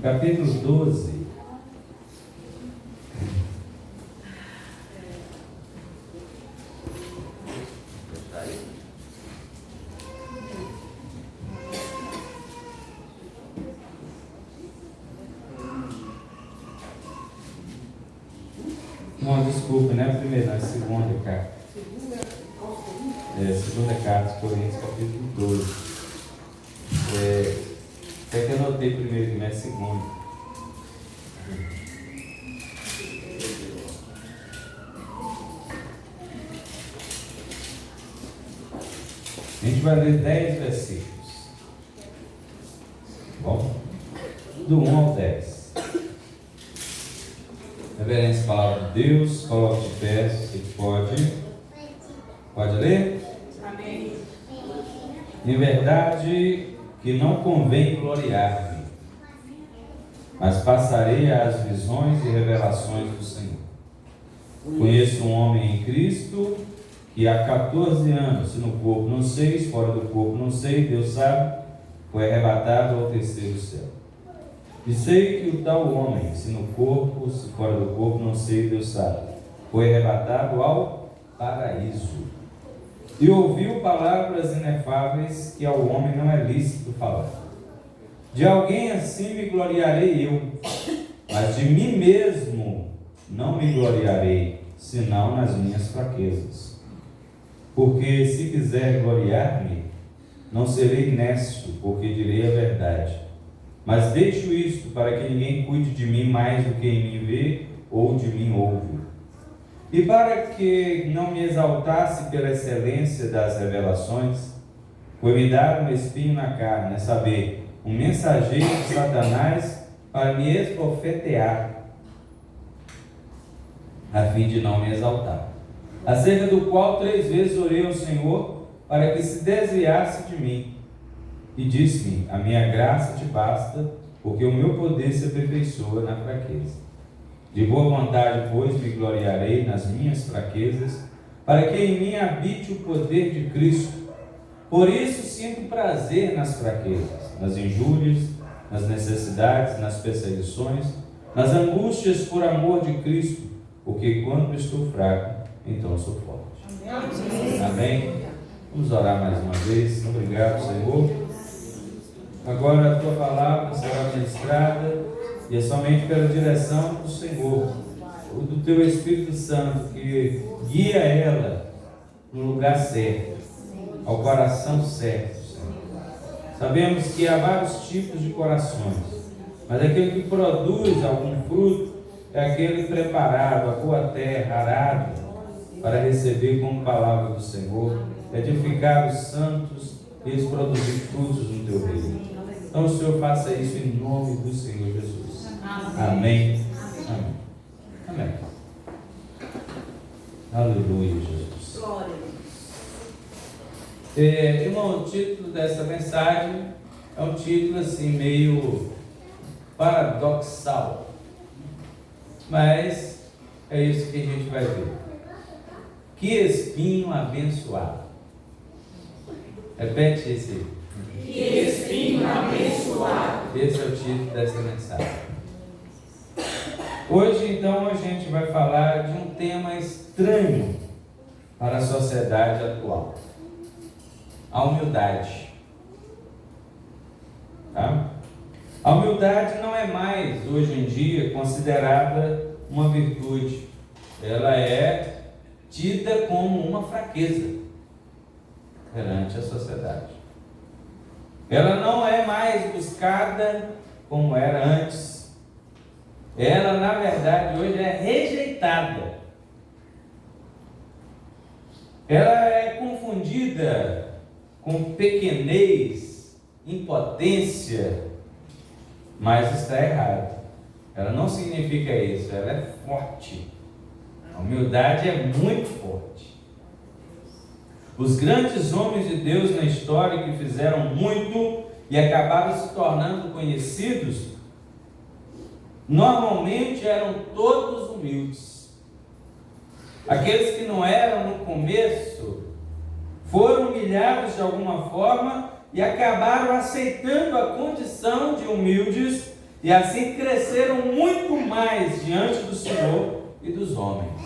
capítulo 12. Não, desculpa, não é a primeira, não, é a segunda carta. Segunda carta de Coríntios, capítulo 12. Até que eu anotei primeiro, mas é segunda. A gente vai ler 10 versículos. Bom? Do 1 ao 10. Reverência à palavra de Deus, coloque de pé, se você pode. Pode ler? Amém. Em verdade que não convém gloriar-me, mas passarei às visões e revelações do Senhor. Conheço um homem em Cristo que há 14 anos, se no corpo não sei, se fora do corpo não sei, Deus sabe, foi arrebatado ao terceiro céu. E sei que o tal homem, se no corpo, se fora do corpo não sei, Deus sabe, foi arrebatado ao paraíso. E ouviu palavras inefáveis que ao homem não é lícito falar. De alguém assim me gloriarei eu, mas de mim mesmo não me gloriarei, senão nas minhas fraquezas. Porque se quiser gloriar-me, não serei nécio, porque direi a verdade. Mas deixo isto para que ninguém cuide de mim mais do que em mim vê ou de mim ouve. E para que não me exaltasse pela excelência das revelações, foi-me dado um espinho na carne, a saber, um mensageiro de Satanás para me esbofetear, a fim de não me exaltar. Acerca do qual 3 vezes orei ao Senhor para que se desviasse de mim. E disse-me: a minha graça te basta, porque o meu poder se aperfeiçoa na fraqueza. De boa vontade, pois, me gloriarei nas minhas fraquezas, para que em mim habite o poder de Cristo. Por isso sinto prazer nas fraquezas, nas injúrias, nas necessidades, nas perseguições, nas angústias por amor de Cristo, porque quando estou fraco, então sou forte. Amém. Amém? Vamos orar mais uma vez. Obrigado, Senhor. Agora a tua palavra será ministrada e é somente pela direção do Senhor, ou do teu Espírito Santo, que guia ela no lugar certo, ao coração certo, Senhor. Sabemos que há vários tipos de corações, mas aquele que produz algum fruto é aquele preparado, a boa terra, arado, para receber como palavra do Senhor, edificar os santos e eles produzir frutos no teu reino. Então o Senhor faça isso em nome do Senhor Jesus. Amém. Amém. Amém. Aleluia, Jesus. Glória. Irmão, o título dessa mensagem é um título assim meio paradoxal, mas é isso que a gente vai ver. Que espinho abençoado. Repete esse aí. Que espinho abençoado. Esse é o título dessa mensagem. Hoje, então, a gente vai falar de um tema estranho para a sociedade atual: a humildade. Tá? A humildade não é mais, hoje em dia, considerada uma virtude. Ela é tida como uma fraqueza perante a sociedade. Ela não é mais buscada como era antes. Ela, na verdade, hoje é rejeitada. Ela é confundida com pequenez, impotência, mas está errado. Ela não significa isso, ela é forte. A humildade é muito forte. Os grandes homens de Deus na história que fizeram muito e acabaram se tornando conhecidos, normalmente eram todos humildes. Aqueles que não eram no começo foram humilhados de alguma forma e acabaram aceitando a condição de humildes e assim cresceram muito mais diante do Senhor e dos homens.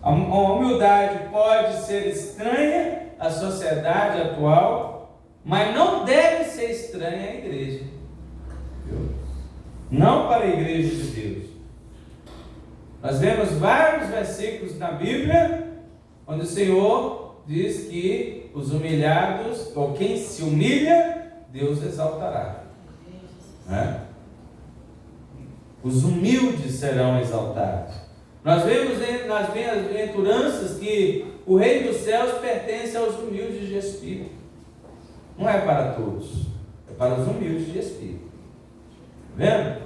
A humildade pode ser estranha à sociedade atual, mas não deve ser estranha à igreja. Não para a igreja de Deus. Nós vemos vários versículos na Bíblia onde o Senhor diz que os humilhados, ou quem se humilha, Deus exaltará. Né? Os humildes serão exaltados. Nós vemos nas bem-aventuranças que o reino dos céus pertence aos humildes de espírito. Não é para todos, é para os humildes de espírito. Vendo?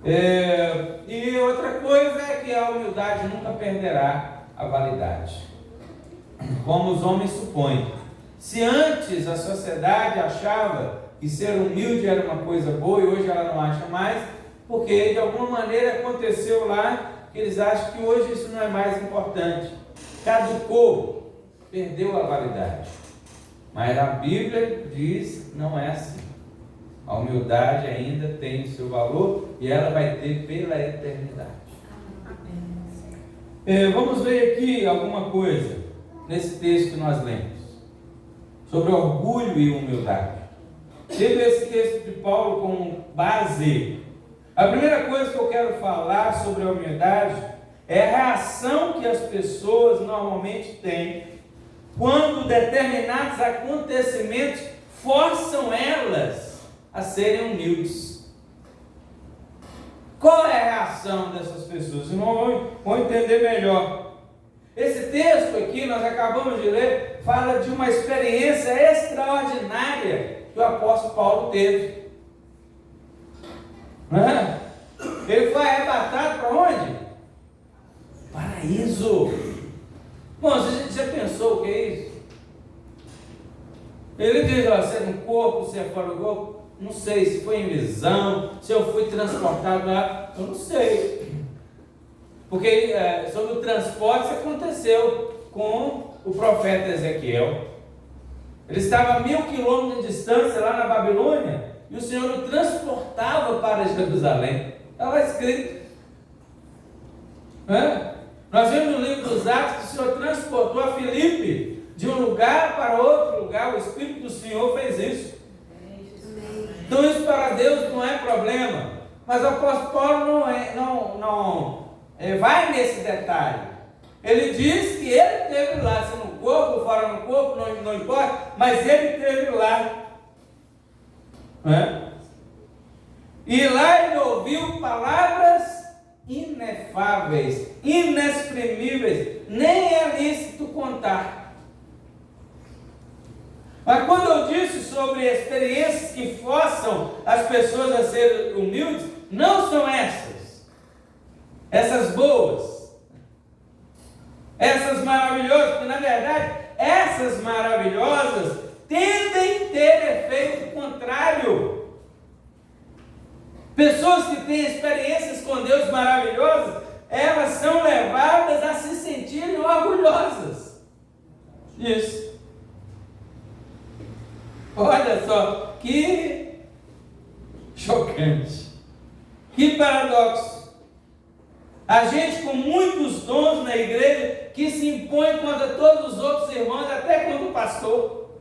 E outra coisa é que a humildade nunca perderá a validade, como os homens supõem. Se antes a sociedade achava que ser humilde era uma coisa boa e hoje ela não acha mais, porque de alguma maneira aconteceu lá que eles acham que hoje isso não é mais importante. Caducou, perdeu a validade. Mas a Bíblia diz não é assim. A humildade ainda tem o seu valor e ela vai ter pela eternidade. Vamos ver aqui alguma coisa nesse texto que nós lemos sobre orgulho e humildade. Tendo esse texto de Paulo como base, a primeira coisa que eu quero falar sobre a humildade é a reação que as pessoas normalmente têm quando determinados acontecimentos forçam elas a serem humildes. Qual é a reação dessas pessoas? Irmão, vamos entender melhor. Esse texto aqui, nós acabamos de ler, fala de uma experiência extraordinária que o apóstolo Paulo teve. Ele foi arrebatado para onde? Paraíso. Bom, você já pensou o que é isso? Ele diz, se é no corpo, se é fora do corpo, não sei, se foi em visão, se eu fui transportado lá, eu não sei. Porque sobre o transporte isso aconteceu com o profeta Ezequiel. Ele estava a 1000 quilômetros de distância lá na Babilônia, e o Senhor o transportava para Jerusalém. Estava escrito. Nós vemos no livro dos Atos que o Senhor transportou a Filipe de um lugar para outro lugar. O Espírito do Senhor fez isso. Então isso para Deus não é problema. Mas o apóstolo Paulo não vai nesse detalhe. Ele diz que ele esteve lá, se no corpo, fora no corpo, não importa, mas ele esteve lá. E lá ele ouviu palavras inefáveis, inexprimíveis, nem é lícito contar. Mas quando eu disse sobre experiências que forçam as pessoas a serem humildes, não são essas boas, essas maravilhosas, porque na verdade essas maravilhosas tendem a ter efeito contrário. Pessoas que têm experiências com Deus maravilhosas, elas são levadas a se sentirem orgulhosas. Isso. Olha só, que chocante, que paradoxo. A gente com muitos dons na igreja que se impõe contra todos os outros irmãos, até contra o pastor,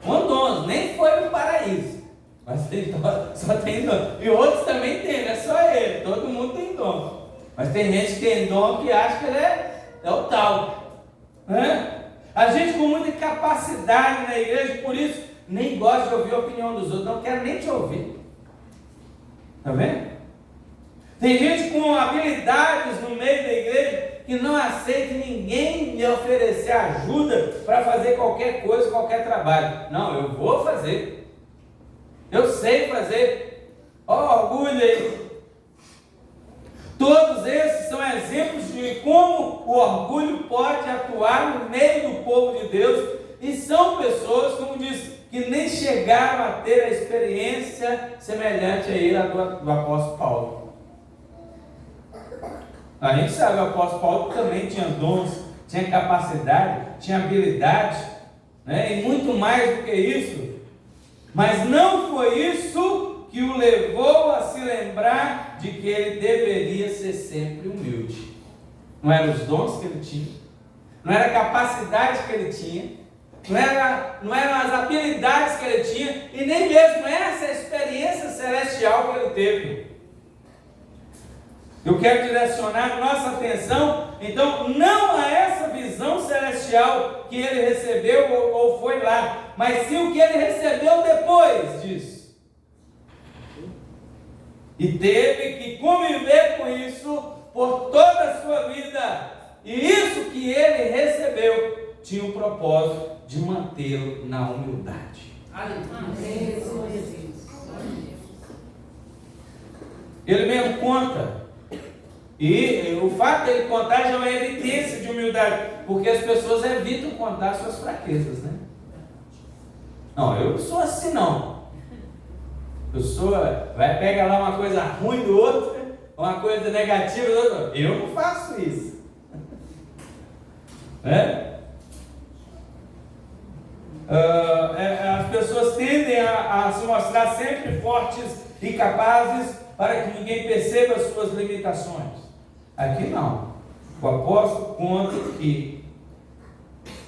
com dons, nem foi no paraíso. Mas só tem dom. E outros também tem, não é só ele. Todo mundo tem dom. Mas tem gente que tem dom que acha que ele é o tal. A gente com muita capacidade na igreja, por isso nem gosta de ouvir a opinião dos outros. Não quero nem te ouvir. Está vendo? Tem gente com habilidades no meio da igreja que não aceita ninguém me oferecer ajuda para fazer qualquer coisa, qualquer trabalho. Não, eu vou fazer. Eu sei fazer. Orgulho aí. Todos esses são exemplos de como o orgulho pode atuar no meio do povo de Deus. E são pessoas, como disse, que nem chegaram a ter a experiência semelhante a do apóstolo Paulo. A gente sabe, o apóstolo Paulo também tinha dons, tinha capacidade, tinha habilidade, e muito mais do que isso. Mas não foi isso que o levou a se lembrar de que ele deveria ser sempre humilde. Não eram os dons que ele tinha, não era a capacidade que ele tinha, não eram as habilidades que ele tinha, e nem mesmo essa experiência celestial que ele teve. Eu quero direcionar nossa atenção, então, não a essa visão celestial que ele recebeu ou foi lá, mas sim o que ele recebeu depois disso. E teve que conviver com isso por toda a sua vida. E isso que ele recebeu tinha o propósito de mantê-lo na humildade. Ele mesmo conta. E o fato de ele contar já é uma evidência de humildade, porque as pessoas evitam contar suas fraquezas, né? Não, eu não sou assim não. A pessoa vai pegar lá uma coisa ruim do outro, uma coisa negativa do outro. Eu não faço isso. As pessoas tendem a se mostrar sempre fortes e capazes para que ninguém perceba as suas limitações. Aqui não. O apóstolo conta que,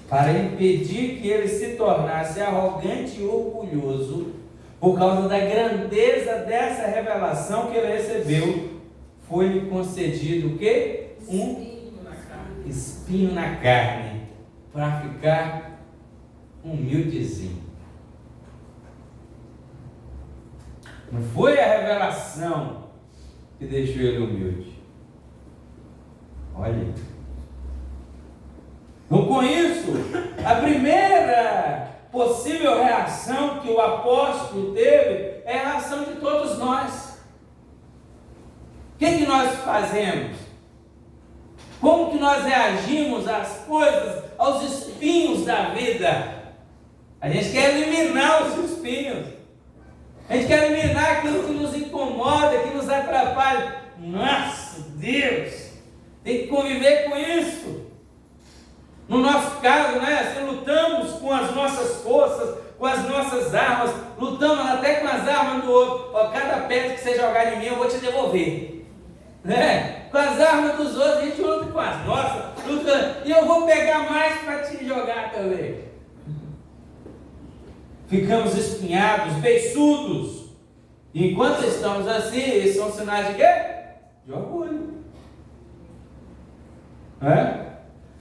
para impedir que ele se tornasse arrogante e orgulhoso, por causa da grandeza dessa revelação que ele recebeu, foi-lhe concedido o quê? Um espinho na carne, para ficar humildezinho. Não foi a revelação que deixou ele humilde. Olha. Então, com isso, a primeira possível reação que o apóstolo teve é a reação de todos nós. O que nós fazemos? Como que nós reagimos às coisas, aos espinhos da vida? A gente quer eliminar os espinhos. A gente quer eliminar aquilo que nos incomoda, que nos atrapalha. Nossa, Deus! Tem que conviver com isso. No nosso caso, né? Assim, lutamos com as nossas forças, com as nossas armas, lutamos até com as armas do outro. Ó, cada pedra que você jogar em mim, eu vou te devolver. Né? Com as armas dos outros, a gente luta com as nossas, e eu vou pegar mais para te jogar também. Ficamos espinhados, beiçudos. E enquanto estamos assim, esses são sinais de quê? De orgulho.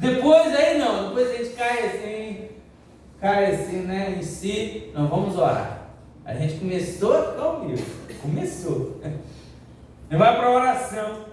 Depois aí não, depois a gente cai assim, né, em si. Não, vamos orar. A gente começou a ficar humilde. Começou. E vai para a oração.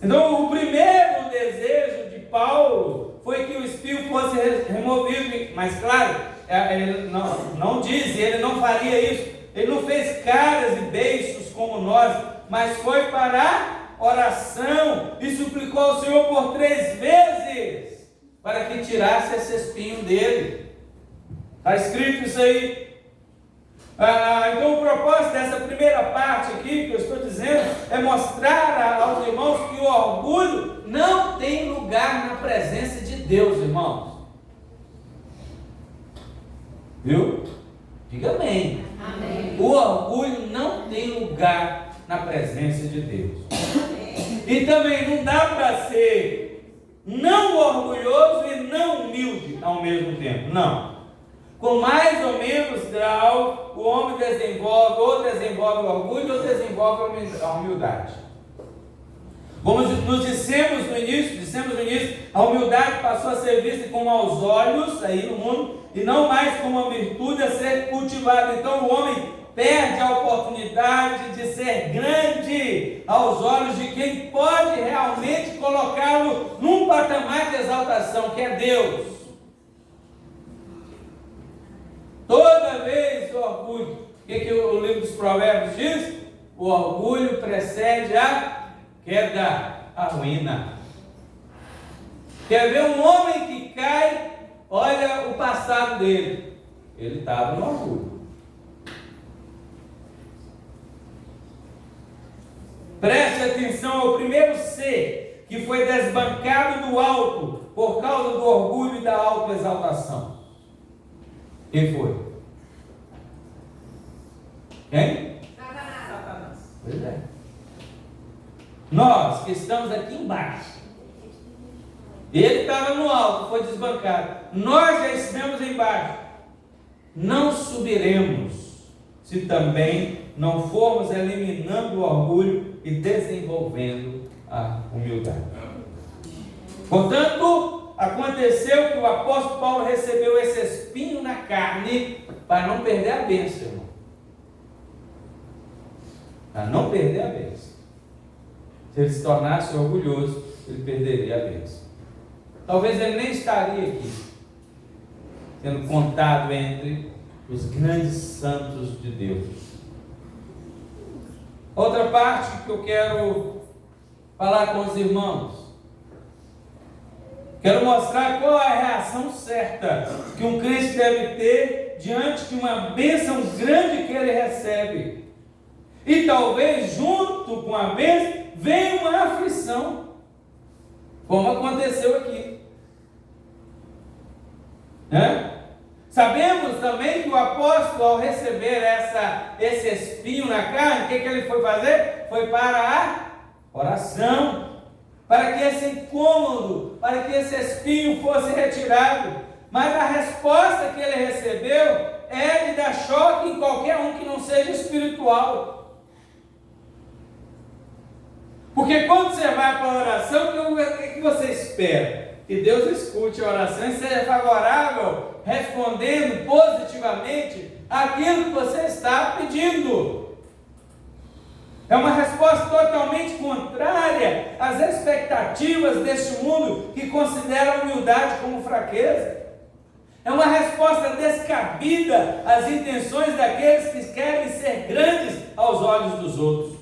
Então, o primeiro desejo de Paulo foi que o espinho fosse removido. Mas, claro, ele não diz, ele não faria isso. Ele não fez caras e beiços como nós, mas foi para a oração e suplicou ao Senhor por 3 vezes para que tirasse esse espinho dele. Está escrito isso aí. Então o propósito dessa primeira parte aqui que eu estou dizendo é mostrar aos irmãos que o orgulho não tem lugar na presença de Deus, irmãos. Viu? Diga amém. Amém. O orgulho não tem lugar na presença de Deus. Amém. E também não dá para ser não orgulhoso e não humilde ao mesmo tempo. Não. Com mais ou menos grau, o homem desenvolve o orgulho ou desenvolve a humildade. Como nos dissemos no início, a humildade passou a ser vista como aos olhos aí no mundo e não mais como uma virtude a ser cultivada. Então o homem perde a oportunidade de ser grande aos olhos de quem pode realmente colocá-lo num patamar de exaltação, que é Deus. Toda vez o orgulho, o que o livro dos Provérbios diz? O orgulho precede a queda, a ruína. Quer ver um homem que cai? Olha o passado dele. Ele estava no orgulho. Preste atenção ao primeiro ser que foi desbancado do alto por causa do orgulho e da autoexaltação. Quem foi? Quem? Satanás. Pois é. Nós que estamos aqui embaixo. Ele estava no alto, foi desbancado. Nós já estivemos embaixo. Não subiremos se também não formos eliminando o orgulho e desenvolvendo a humildade. Portanto, aconteceu que o apóstolo Paulo recebeu esse espinho na carne para não perder a bênção, irmão. Para não perder a bênção. Se ele se tornasse orgulhoso, ele perderia a bênção. Talvez ele nem estaria aqui, sendo contado entre os grandes santos de Deus. Outra parte que eu quero falar com os irmãos. Quero mostrar qual é a reação certa que um crente deve ter diante de uma bênção grande que ele recebe. E talvez junto com a bênção venha uma aflição, como aconteceu aqui. Sabemos também que o apóstolo, ao receber esse espinho na carne, o que ele foi fazer? Foi para a oração, para que esse incômodo, para que esse espinho fosse retirado. Mas a resposta que ele recebeu é de dar choque em qualquer um que não seja espiritual. Porque quando você vai para a oração, o que você espera? Que Deus escute a oração e seja favorável, respondendo positivamente aquilo que você está pedindo. É uma resposta totalmente contrária às expectativas deste mundo que considera a humildade como fraqueza. É uma resposta descabida às intenções daqueles que querem ser grandes aos olhos dos outros.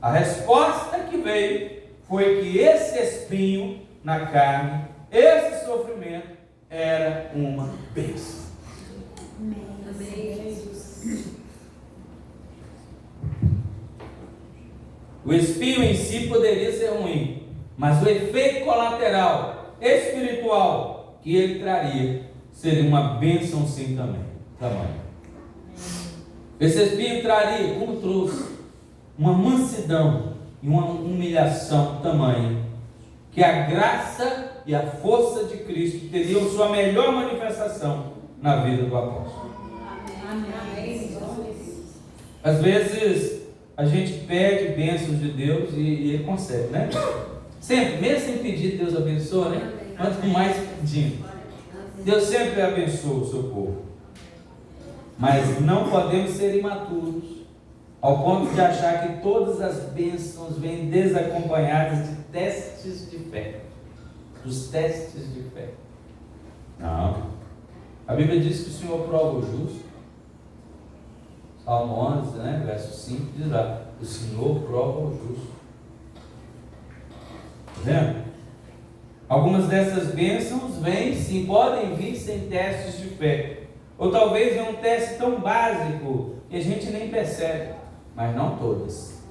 A resposta que veio foi que esse espinho na carne, esse sofrimento era uma bênção. O espinho em si poderia ser ruim, mas o efeito colateral espiritual que ele traria seria uma bênção sim também. Esse espinho traria, como trouxe, uma mansidão e uma humilhação tamanha que a graça e a força de Cristo teriam sua melhor manifestação na vida do apóstolo. Amém. Às vezes a gente pede bênçãos de Deus e Ele concede, né? Sempre, mesmo sem pedir, Deus abençoa, né? Quanto mais pedindo. Deus sempre abençoa o seu povo. Mas não podemos ser imaturos ao ponto de achar que todas as bênçãos vêm desacompanhadas de testes de fé. Dos testes de fé. Não. A Bíblia diz que o Senhor prova o justo. Salmo 11, né? Verso 5 diz lá: o Senhor prova o justo. Está vendo? Algumas dessas bênçãos vêm, sim, podem vir sem testes de fé. Ou talvez é um teste tão básico que a gente nem percebe. Mas não todas.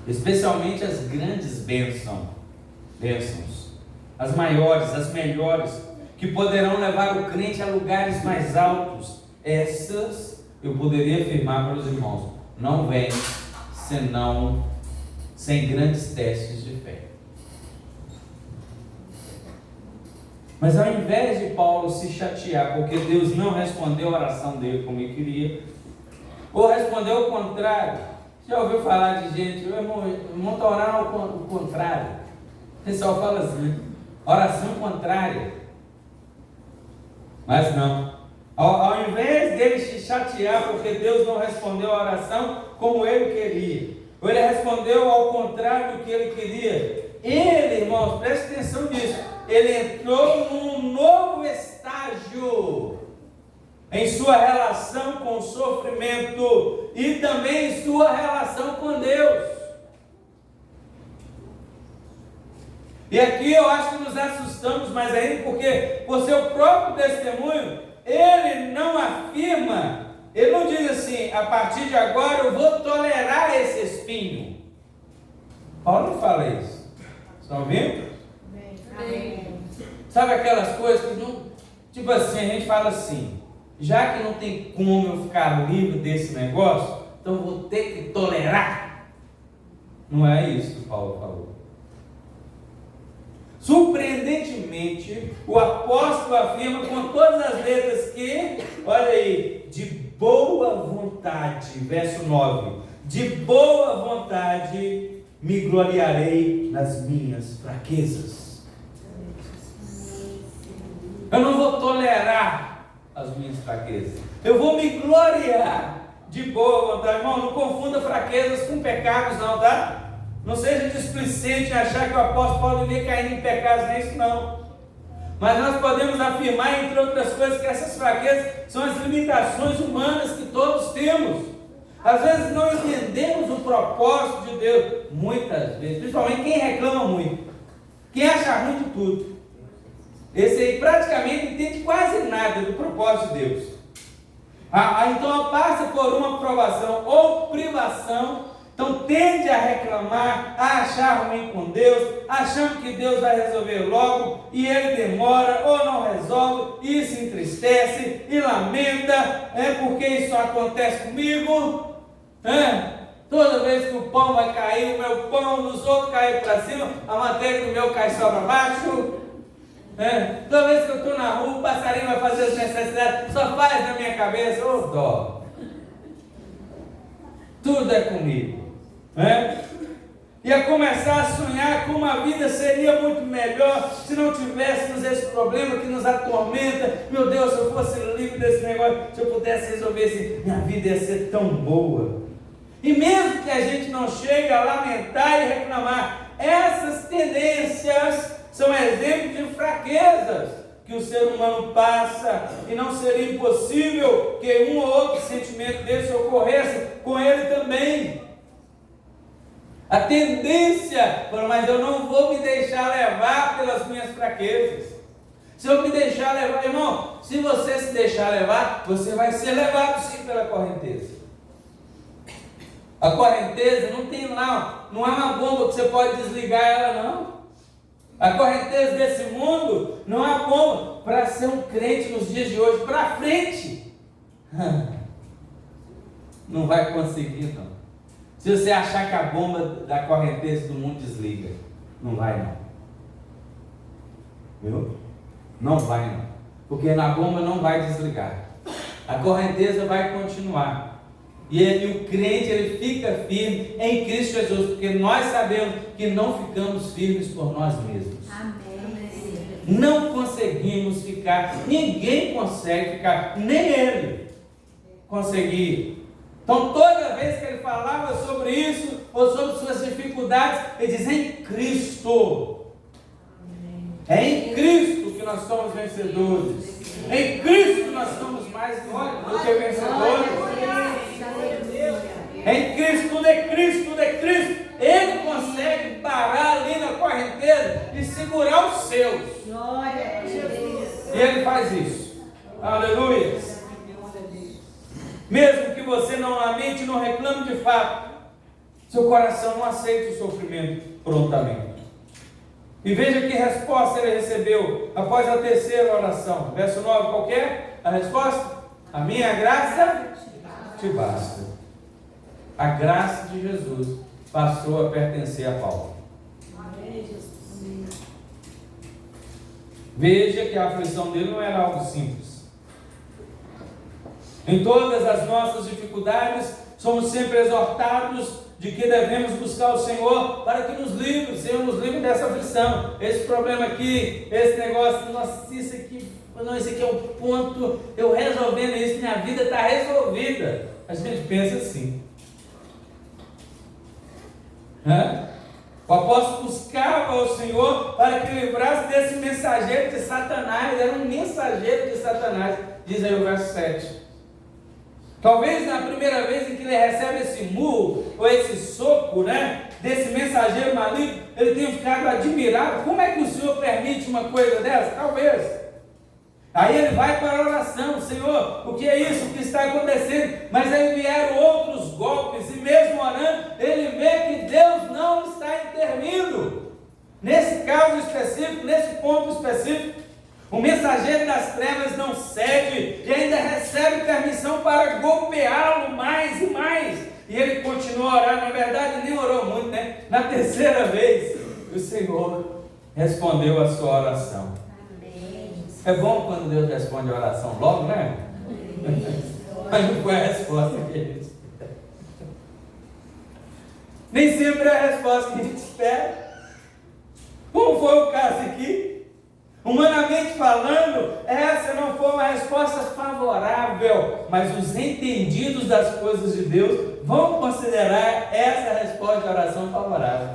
Especialmente as grandes bênçãos, as maiores, as melhores, que poderão levar o crente a lugares mais altos. Essas, eu poderia afirmar para os irmãos, não vêm senão sem grandes testes de fé. Mas ao invés de Paulo se chatear porque Deus não respondeu a oração dele como ele queria, ou respondeu ao contrário. Já ouviu falar de gente, o irmão está orando ao contrário. O pessoal fala assim, oração contrária. Mas não. Ao invés dele se chatear porque Deus não respondeu a oração como ele queria, ou ele respondeu ao contrário do que ele queria, ele, irmãos, preste atenção nisso, ele entrou num novo estágio em sua relação com o sofrimento e também em sua relação com Deus. E aqui eu acho que nos assustamos mais ainda, porque por seu próprio testemunho, ele não afirma, ele não diz assim, a partir de agora eu vou tolerar esse espinho. Paulo não fala isso. Estão ouvindo? Amém. Sabe aquelas coisas que não, tipo assim, a gente fala assim, já que não tem como eu ficar livre desse negócio, então eu vou ter que tolerar. Não é isso que Paulo falou. Surpreendentemente, o apóstolo afirma com todas as letras que, olha aí, de boa vontade, verso 9, de boa vontade me gloriarei nas minhas fraquezas. Eu não vou tolerar as minhas fraquezas, eu vou me gloriar de boa vontade. Irmão, não confunda fraquezas com pecados não, tá? Não seja displicente em achar que o apóstolo Paulo vivia caindo em pecados, não é isso não. Mas nós podemos afirmar, entre outras coisas, que essas fraquezas são as limitações humanas que todos temos. Às vezes não entendemos o propósito de Deus, muitas vezes, principalmente quem reclama muito, quem acha ruim de tudo. Esse aí praticamente não entende quase nada do propósito de Deus. Então passa por uma provação ou privação. Então tende a reclamar, a achar ruim com Deus, achando que Deus vai resolver logo, e Ele demora ou não resolve, e se entristece, e lamenta, porque isso acontece comigo, toda vez que o pão vai cair, o meu pão dos outros cai para cima, a manteiga do meu cai só para baixo, toda vez que eu estou na rua, o passarinho vai fazer as necessidades, só faz na minha cabeça, ô dó, tudo é comigo. E a começar a sonhar como a vida seria muito melhor se não tivéssemos esse problema que nos atormenta. Meu Deus, se eu fosse livre desse negócio, se eu pudesse resolver isso, minha vida ia ser tão boa. E mesmo que a gente não chegue a lamentar e reclamar, essas tendências são exemplos de fraquezas que o ser humano passa, e não seria impossível que um ou outro sentimento desse ocorresse com ele também. A tendência, mas eu não vou me deixar levar pelas minhas fraquezas. Se eu me deixar levar, irmão, se você se deixar levar, você vai ser levado sim pela correnteza. A correnteza não tem lá, não é uma bomba que você pode desligar ela não. A correnteza desse mundo não é uma bomba para ser um crente nos dias de hoje, para frente. Não vai conseguir não. Se você achar que a bomba da correnteza do mundo desliga, não vai não. Viu? Não vai não. Porque na bomba não vai desligar. A correnteza vai continuar. E o crente, ele fica firme em Cristo Jesus, porque nós sabemos que não ficamos firmes por nós mesmos. Amém. Não conseguimos ficar, ninguém consegue ficar, nem ele conseguir. Então toda vez que ele falava sobre isso, ou sobre suas dificuldades, ele diz: em Cristo. É em Cristo que nós somos vencedores. Em Cristo nós somos mais do que vencedores. Em Cristo, tudo é Cristo, tudo é Cristo. Ele consegue parar ali na correnteza e segurar os seus. E ele faz isso. Aleluia. Mesmo que você não lamente, não reclame de fato, seu coração não aceita o sofrimento prontamente. E veja que resposta ele recebeu após a terceira oração. Verso 9, qual que é a resposta? A minha graça te basta. A graça de Jesus passou a pertencer a Paulo. Veja que a aflição dele não era algo simples. Em todas as nossas dificuldades, somos sempre exortados de que devemos buscar o Senhor para que nos livre, o Senhor nos livre dessa aflição. Esse problema aqui, esse negócio, nossa, isso aqui é o ponto, eu resolvendo isso, minha vida está resolvida. A gente pensa assim. O apóstolo buscava o Senhor para que livrasse desse mensageiro de Satanás. Era um mensageiro de Satanás, diz aí o verso 7. Talvez na primeira vez em que ele recebe esse murro, ou esse soco, desse mensageiro maligno, ele tenha ficado admirado. Como é que o Senhor permite uma coisa dessa? Talvez. Aí ele vai para a oração: Senhor, o que é isso? O que está acontecendo? Mas aí vieram outros golpes, e mesmo orando, ele vê que Deus não está intervindo. Nesse caso específico, nesse ponto específico, O mensageiro das trevas não cede e ainda recebe permissão para golpeá-lo mais e mais. E ele continua a orar, na verdade nem orou muito, né? Na terceira vez, o Senhor respondeu a sua oração. É bom quando Deus responde a oração logo, né? Mas não foi a resposta que a gente espera. Nem sempre é a resposta que a gente espera. Como foi o caso aqui? Humanamente falando, essa não foi uma resposta favorável, mas os entendidos das coisas de Deus vão considerar essa resposta de oração favorável.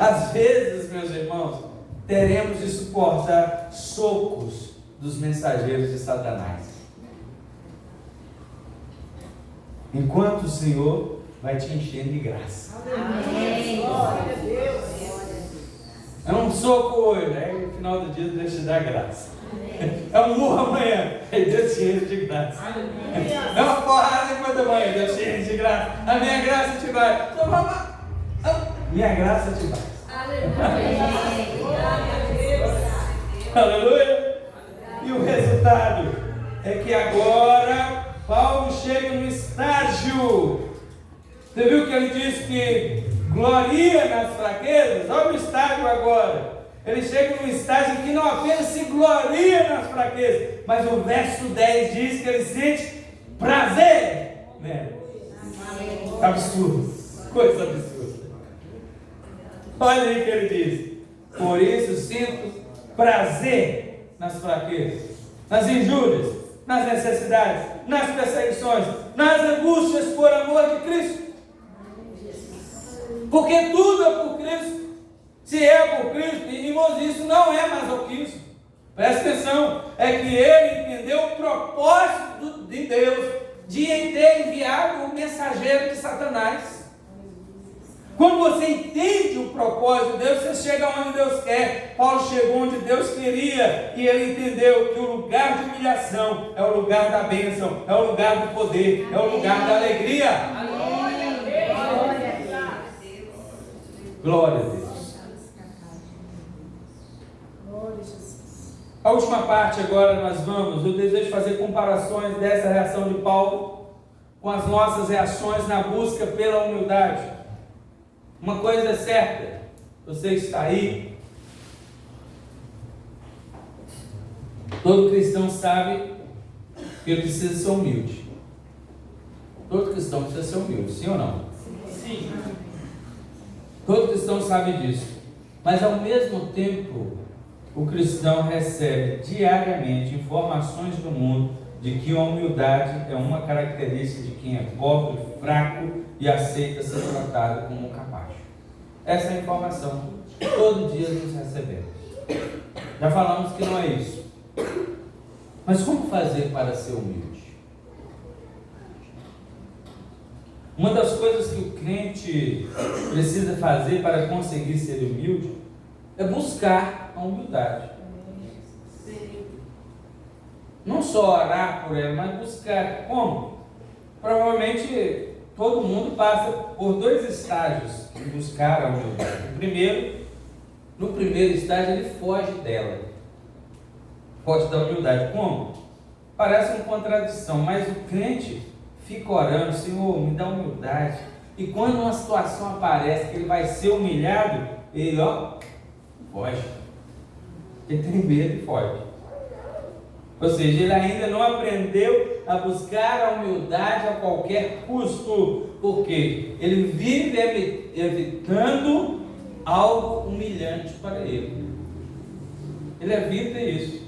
Às vezes, meus irmãos, teremos de suportar socos dos mensageiros de Satanás, enquanto o Senhor vai te enchendo de graça. Amém. Glória a Deus. É um soco hoje, aí no final do dia Deus te dá graça. É um murro amanhã, aí Deus te enche de graça. É uma porrada depois da manhã, Deus te enche de graça. A minha graça te vai. Minha graça te vai. Aleluia. E o resultado é que agora Paulo chega no estágio. Você viu que ele disse que gloria nas fraquezas? Olha o estágio agora. Ele chega num estágio que não apenas se gloria nas fraquezas, mas o verso 10 diz que ele sente prazer. Né? Absurdo. Coisa absurda. Olha aí o que ele diz. Por isso sinto prazer nas fraquezas, nas injúrias, nas necessidades, nas perseguições, nas angústias por amor de Cristo. Porque tudo é por Cristo. Se é por Cristo, irmãos, isso não é masoquismo. Presta atenção, é que ele entendeu o propósito de Deus de ter enviado o mensageiro de Satanás. Quando você entende o propósito de Deus, você chega onde Deus quer. Paulo chegou onde Deus queria e ele entendeu que o lugar de humilhação é o lugar da bênção, é o lugar do poder, é o lugar da alegria. Glória a Deus. A última parte agora nós vamos, eu desejo fazer comparações dessa reação de Paulo com as nossas reações na busca pela humildade. Uma coisa é certa, você está aí, todo cristão sabe que ele precisa ser humilde. Todo cristão precisa ser humilde, sim ou não? Sim. Todo cristão sabe disso, mas ao mesmo tempo, o cristão recebe diariamente informações do mundo de que a humildade é uma característica de quem é pobre, fraco e aceita ser tratado como um capacho. Essa é a informação que todo dia nos recebemos. Já falamos que não é isso. Mas como fazer para ser humilde? Uma das coisas que o crente precisa fazer para conseguir ser humilde é buscar a humildade. Não só orar por ela, mas buscar. Como? Provavelmente todo mundo passa por dois estágios de buscar a humildade. No primeiro estágio ele foge dela. Foge da humildade. Como? Parece uma contradição, mas o crente fica orando: Senhor, me dá humildade. E quando uma situação aparece que ele vai ser humilhado, ele foge. Ele tem medo e foge. Ou seja, ele ainda não aprendeu a buscar a humildade a qualquer custo. Por quê? Ele vive evitando algo humilhante para ele. Ele evita isso.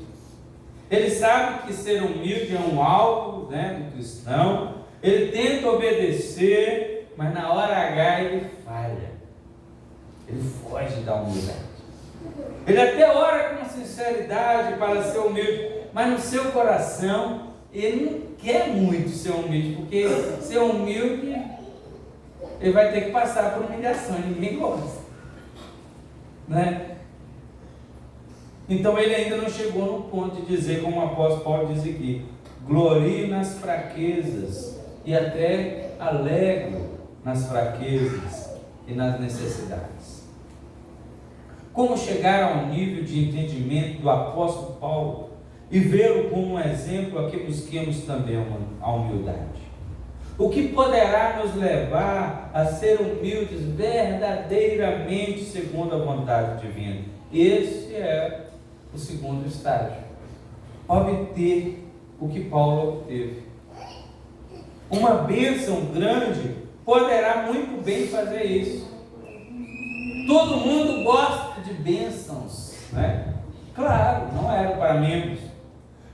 Ele sabe que ser humilde é um alvo, do cristão. Ele tenta obedecer, mas na hora H ele falha. Ele foge da humildade. Ele até ora com sinceridade para ser humilde, mas no seu coração ele não quer muito ser humilde, porque ser humilde ele vai ter que passar por humilhação, e ninguém gosta, né? Então ele ainda não chegou no ponto de dizer, como o apóstolo Paulo diz aqui: glorie nas fraquezas e até alegro nas fraquezas e nas necessidades. Como chegar ao nível de entendimento do apóstolo Paulo e vê-lo como um exemplo a que busquemos também a humildade? O que poderá nos levar a ser humildes verdadeiramente segundo a vontade divina? Esse é o segundo estágio. Obter o que Paulo obteve. Uma bênção grande poderá muito bem fazer isso. Todo mundo gosta de bênçãos, né? Claro, não era para membros.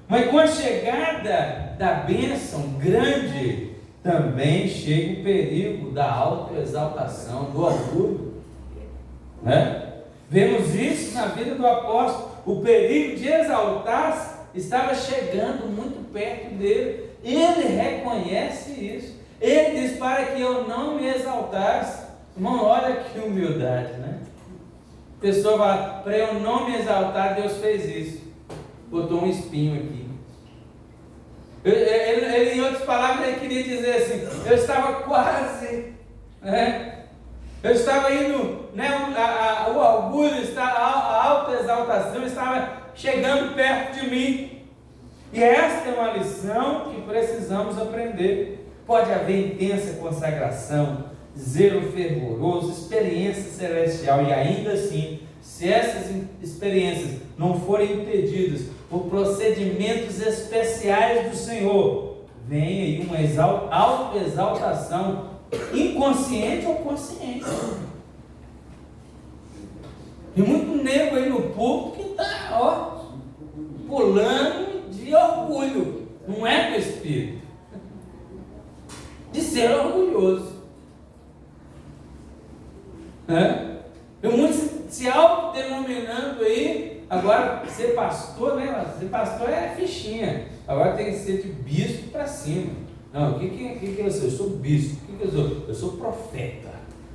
Mas com a chegada da bênção grande, também chega o perigo da autoexaltação, do orgulho, né? Vemos isso na vida do apóstolo. O perigo de exaltar-se estava chegando muito perto dele. Ele reconhece isso. Ele diz: para que eu não me exaltasse. Irmão, olha que humildade, né? A pessoa fala: para eu não me exaltar, Deus fez isso. Botou um espinho aqui. Ele, em outras palavras, ele queria dizer assim: eu estava quase, né? Eu estava indo, né? O orgulho, a autoexaltação estava chegando perto de mim. E esta é uma lição que precisamos aprender. Pode haver intensa consagração, zelo fervoroso, experiência celestial, e ainda assim, se essas experiências não forem impedidas por procedimentos especiais do Senhor, vem aí uma autoexaltação inconsciente ou consciente. E muito nego aí no público que está, pulando de orgulho, não é do espírito, de ser orgulhoso. E muitos se autodenominando aí, agora ser pastor, né? Ser pastor é fichinha, agora tem que ser de bispo para cima. Não, o que eu sou? Eu sou bispo. O que eu sou? Eu sou profeta.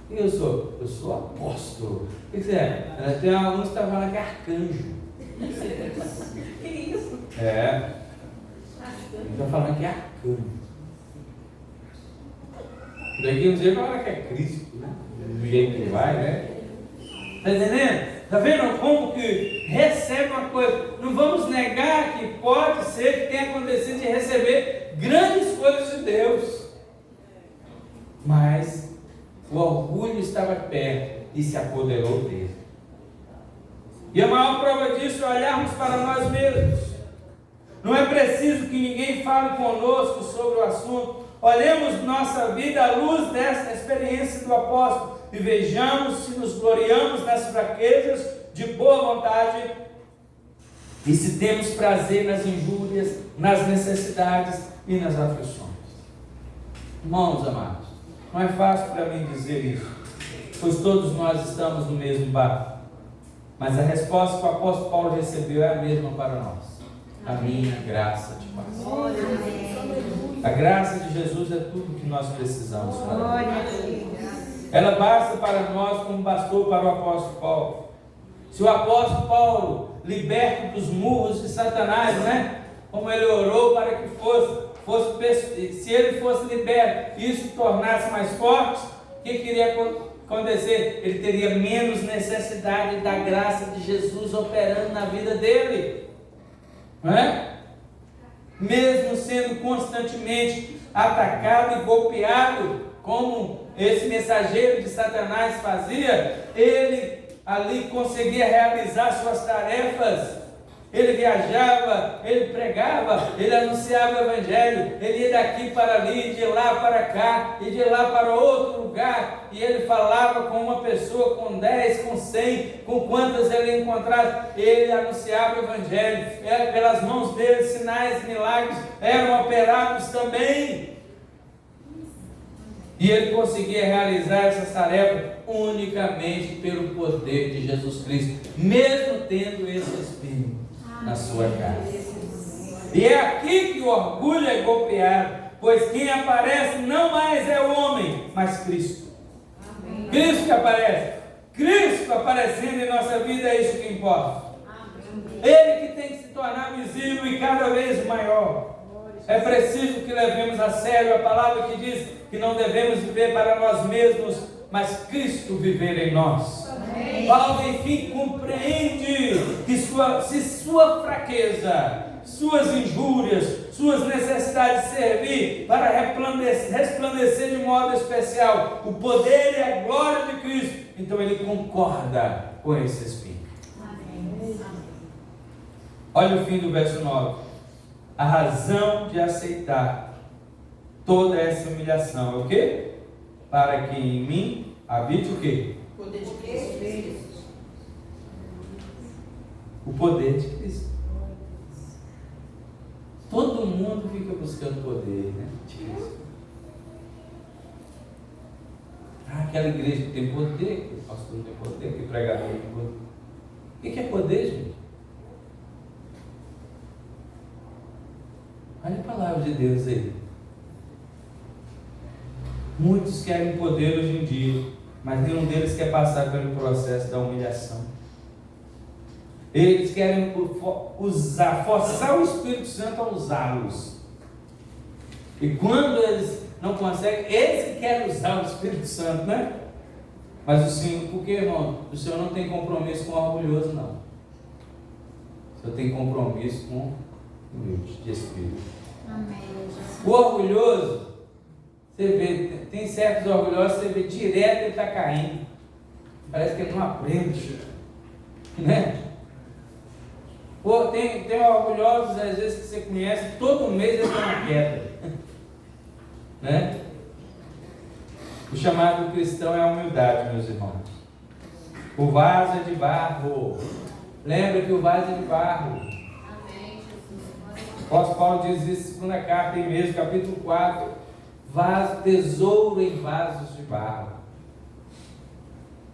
O que eu sou? Eu sou apóstolo. O que é? Tem alguns que estão falando que é arcanjo. Que isso? Estão falando que é arcanjo. Daqui um dia vai falar que é Cristo, né? Do jeito que vai, né? Está entendendo? Está vendo como que recebe uma coisa? Não vamos negar que pode ser que tenha acontecido de receber grandes coisas de Deus. Mas o orgulho estava perto e se apoderou dele. E a maior prova disso é olharmos para nós mesmos. Não é preciso que ninguém fale conosco sobre o assunto. Olhemos nossa vida à luz desta experiência do apóstolo e vejamos se nos gloriamos nas fraquezas de boa vontade e se temos prazer nas injúrias, nas necessidades e nas aflições. Irmãos amados, não é fácil para mim dizer isso, pois todos nós estamos no mesmo barco, mas a resposta que o apóstolo Paulo recebeu é a mesma para nós: a minha graça te basta. A graça de Jesus é tudo que nós precisamos para nós. Ela basta para nós como bastou para o apóstolo Paulo. Se o apóstolo Paulo, liberto dos murros de Satanás, né? Como ele orou para que se ele fosse liberto e isso tornasse mais forte, o que queria acontecer? Ele teria menos necessidade da graça de Jesus operando na vida dele, não é? Mesmo sendo constantemente atacado e golpeado, como esse mensageiro de Satanás fazia, ele ali conseguia realizar suas tarefas. Ele viajava, ele pregava, ele anunciava o evangelho, ele ia daqui para ali, de lá para cá, e de lá para outro lugar, e ele falava com uma pessoa, com 10, com 100, com quantas ele encontrasse, ele anunciava o evangelho. Pelas mãos dele, sinais e milagres eram operados também. E ele conseguia realizar essas tarefas unicamente pelo poder de Jesus Cristo, mesmo tendo esse espinho na sua casa. E é aqui que o orgulho é golpeado, pois quem aparece não mais é o homem, mas Cristo. Amém. Cristo que aparece, Cristo aparecendo em nossa vida, é isso que importa. Amém. Ele que tem que se tornar visível e cada vez maior. É preciso que levemos a sério a palavra que diz que não devemos viver para nós mesmos, mas Cristo viver em nós. Amém. Paulo, enfim, compreende que se sua fraqueza, suas injúrias, suas necessidades servir para resplandecer de modo especial o poder e a glória de Cristo, então ele concorda com esse espírito. Amém. Olha o fim do verso 9. A razão de aceitar toda essa humilhação é o quê? Para que em mim habite o quê? O poder de Cristo. O poder de Cristo. Todo mundo fica buscando poder, né? De Cristo. Aquela igreja que tem poder, que o pastor tem poder, que o pregador tem poder. O que é poder, gente? Olha a palavra de Deus aí. Muitos querem poder hoje em dia, mas nenhum deles quer passar pelo processo da humilhação. Eles querem forçar o Espírito Santo a usá-los. E quando eles não conseguem, eles que querem usar o Espírito Santo, né? Mas o Senhor, por que, irmão? O Senhor não tem compromisso com o orgulhoso, não. O Senhor tem compromisso com o humilde de espírito. Amém. O orgulhoso, você vê, tem certos orgulhosos, você vê direto ele está caindo. Parece que ele não aprende, né? Pô, tem orgulhosos, às vezes, que você conhece, todo mês ele está na queda, né? O chamado cristão é a humildade, meus irmãos. O vaso é de barro. Lembra que o vaso é de barro. Amém, Jesus. O apóstolo Paulo diz isso, segunda carta em mesmo, capítulo 4. Vaso, tesouro em vasos de barro.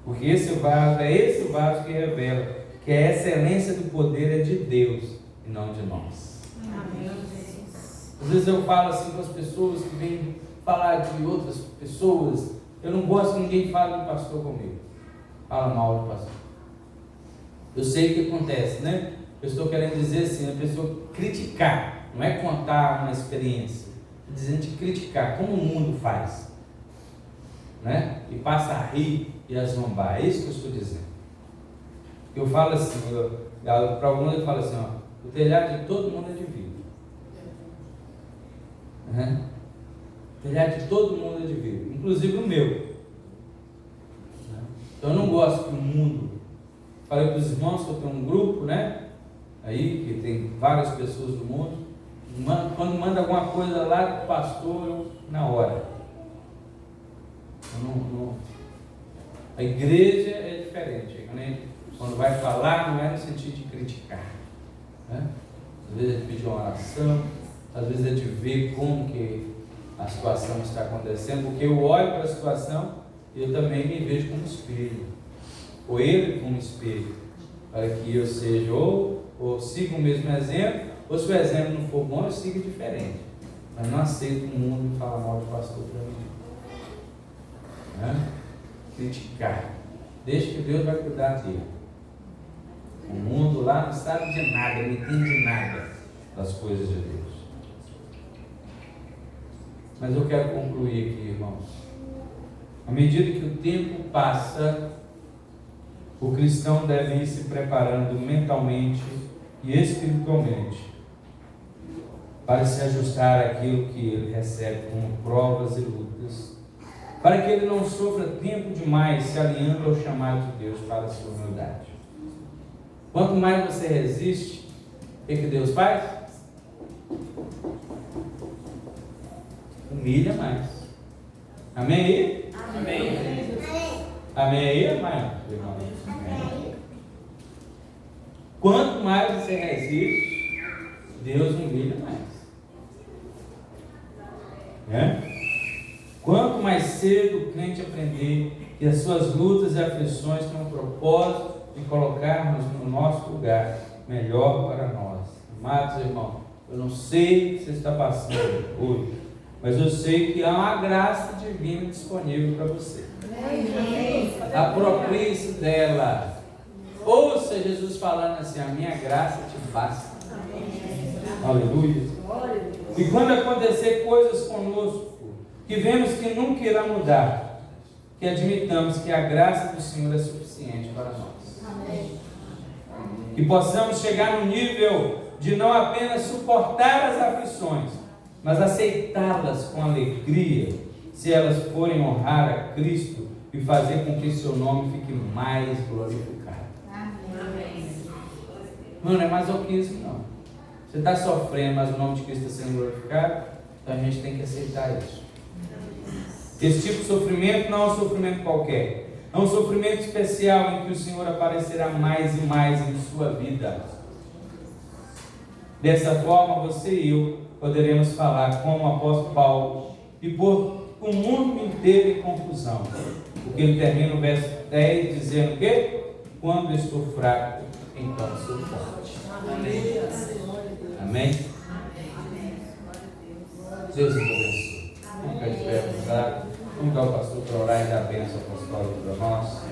Porque esse vaso que revela que a excelência do poder é de Deus e não de nós. Amém, Jesus. Às vezes eu falo assim com as pessoas que vêm falar de outras pessoas. Eu não gosto que ninguém fale de pastor comigo. Fala mal de pastor. Eu sei o que acontece, né? Eu estou querendo dizer assim, a pessoa criticar, não é contar uma experiência, é dizendo de criticar, como o mundo faz, né? E passa a rir e a zombar, é isso que eu estou dizendo. Eu falo assim, para alguns eu falo assim, ó, o telhado de todo mundo é de vidro. Né? O telhado de todo mundo é de vidro, inclusive o meu. Então eu não gosto que o mundo. Falei para os irmãos que eu tenho um grupo, né? Aí, que tem várias pessoas do mundo. Quando manda alguma coisa lá para o pastor, eu, na hora. A igreja é diferente. Né? Quando vai falar, não é no sentido de criticar. Né? Às vezes é de pedir uma oração, às vezes é de ver como que a situação está acontecendo, porque eu olho para a situação e eu também me vejo como espelho, ou ele como espelho, para que eu seja ou siga o mesmo exemplo, ou se o exemplo não for bom, eu siga diferente. Mas não aceito o mundo falar mal de pastor para mim. Né? Criticar. Deixa que Deus vai cuidar dele. O mundo lá não sabe de nada, não entende nada das coisas de Deus. Mas eu quero concluir aqui, irmãos. À medida que o tempo passa, o cristão deve ir se preparando mentalmente e espiritualmente para se ajustar àquilo que ele recebe como provas e lutas, para que ele não sofra tempo demais se alinhando ao chamado de Deus para a sua humildade. Quanto mais você resiste, o que Deus faz? Humilha mais. Amém aí? Amém. Amém aí, irmão? Quanto mais você resiste, Deus humilha mais. Quanto mais cedo o crente aprender que as suas lutas e aflições têm um propósito de colocar-nos no nosso lugar, melhor para nós. Amados irmãos, eu não sei o que você está passando hoje, mas eu sei que há uma graça divina disponível para você. Aproprie-se dela. Ouça Jesus falando assim: a minha graça te basta. Aleluia. E quando acontecer coisas conosco que vemos que nunca irá mudar, que admitamos que a graça do Senhor é suficiente para nós. Amém. Que possamos chegar no nível de não apenas suportar as aflições, mas aceitá-las com alegria, se elas forem honrar a Cristo e fazer com que seu nome fique mais glorificado. Amém. Não é masoquismo, não. Você está sofrendo, mas o nome de Cristo está sendo glorificado, então a gente tem que aceitar isso. Esse tipo de sofrimento não é um sofrimento qualquer, é um sofrimento especial em que o Senhor aparecerá mais e mais em sua vida. Dessa forma, você e eu poderemos falar como o apóstolo Paulo e pôr o mundo inteiro em confusão, porque ele termina o verso 10 dizendo que quando estou fraco, então sou forte. Amém? Amém? Deus te abençoe. Vamos ficar de pé, vamos dar o pastor para orar e dar a bênção apostólica para nós.